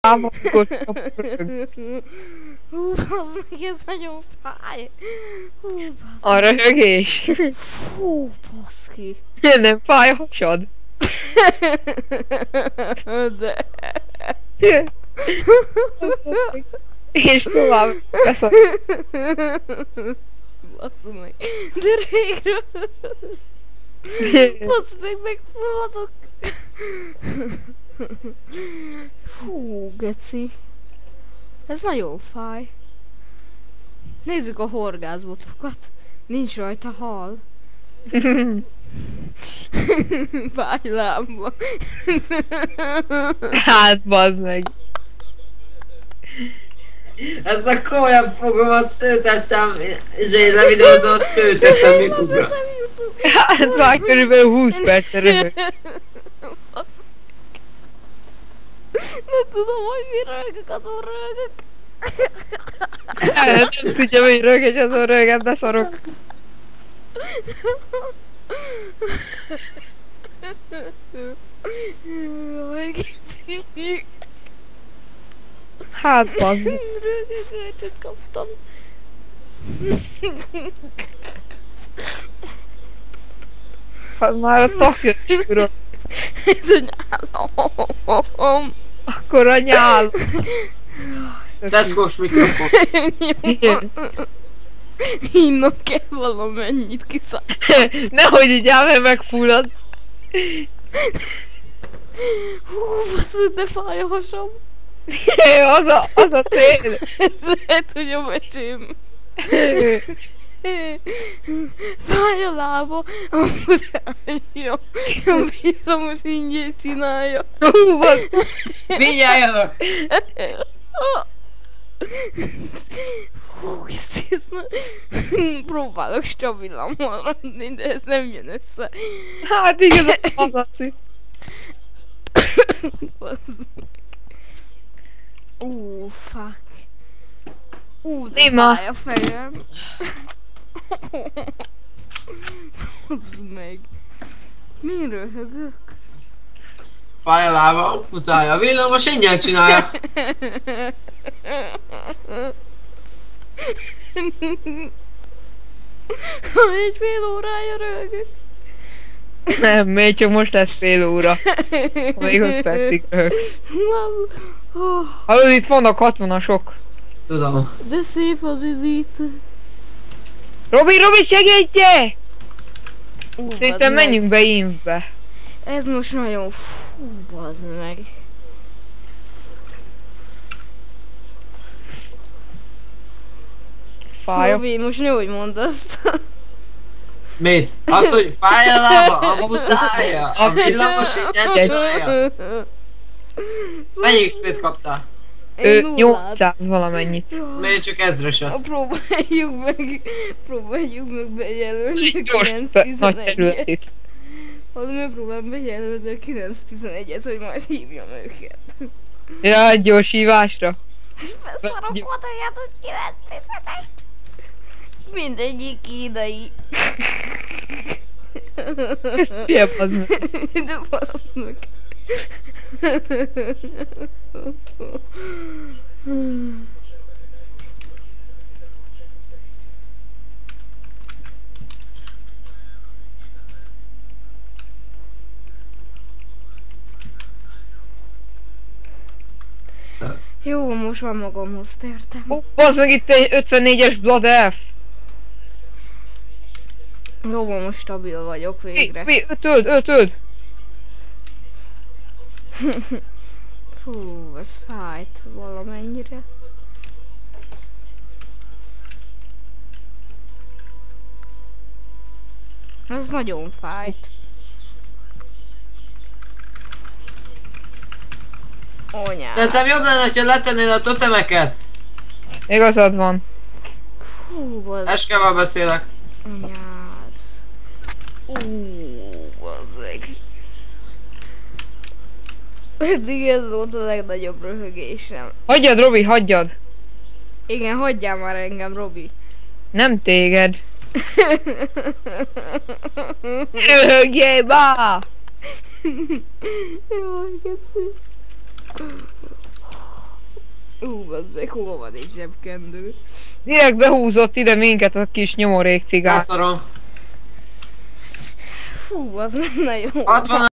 Ámokos a röhög. Hú, bazd meg, ez nagyon fáj. Hú, bazd A röhögés. Hú, baszki. Nem fáj a hasad. De... És tovább beszak. Basszul meg. De régről. Basz meg, megfulladok. Hú, geci. Ez nagyon fáj. Nézzük a horgászbotokat. Nincs rajta hal. Fáj lábba. Hát bazd meg. Ez a komolyan fogom, a szőteszem, levideózom a szőteszem mikukra. Hát már körülbelül 20 percre röhög. Nem tudom, hogy mi röhögök, azon röhögök. Nem tudja, hogy röhög, és azon röhögem, de szarok. Jaj, geci. Hát bazd meg. Röhögőt kaptam. Hát már a takja is uram. Ez a nyálom. Akkor a nyál. Deszkós mikrofon. Igen. Innom kell valamennyit kiszállni. Nehogy így áll, mert megfullad. Hú, basszod, de fáj a hasam. Az a cél. Ez lehet, hogy a mecsém. Fáj a lába. Amúgy jó. Bízom, most ingyen csinálja. Hú, bazd. Mindjárt jövök. Hú, próbálok stabilan maradni, de ez nem jön össze. Hát igaz, az a cél. Bazd meg. Fuck. De Néma. fáj a fejem. Bazd meg. Mi röhögök? Fáj a lába, utálja a villamos, ingyen csinálja. Egy fél órája röhögök. Nem, még csak most lesz fél óra. Még 5 percig röhög. Hallod, itt vannak 60-asok. Tudom. De szép az izít. Robi, segítje! Bazd Szerintem meg. menjünk be invbe. Ez most nagyon fú, bazd meg. Fáj a... Robi, most ne úgy mondd azt. Mit? Azt, hogy fáj a lába, a utálja. A villamos ingyen csinálja. Mennyi XP-t kaptál? Ő nullát. 800 valamennyit. Miért csak ezreset? Próbáljuk meg bejelölni a Gyors, nagy 9-11-et. területét. Valami próbálom bejelölni a 9-11-et, hogy majd hívjam őket. Ja, egy gyors hívásra. És beszarok oda ilyet, hogy 9-11. Mindegyik kínai. Ez ilyen az meg. De bazd meg. Jó, most már magamhoz tértem. Ó, bazd meg itt egy 54-es Blood Elf. Jó, most stabil vagyok végre. Ötöld! Hú, ez fájt valamennyire. Ez nagyon fájt. Anyád. Szerintem jobb lenne, ha letennél a totemeket. Igazad van. Hú, bazd. Eskával beszélek. Anyád. Bazd meg. Eddig ez volt a legnagyobb röhögésem. Hagyjad, Robi, hagyjad. Igen, hagyjál már engem, Robi. Nem téged. Röhögjél már! Jaj, geci. Az meg hol van egy zsebkendő? Direkt behúzott ide minket a kis nyomorék cigár. Leszarom. Fú, az nem nagyon. 60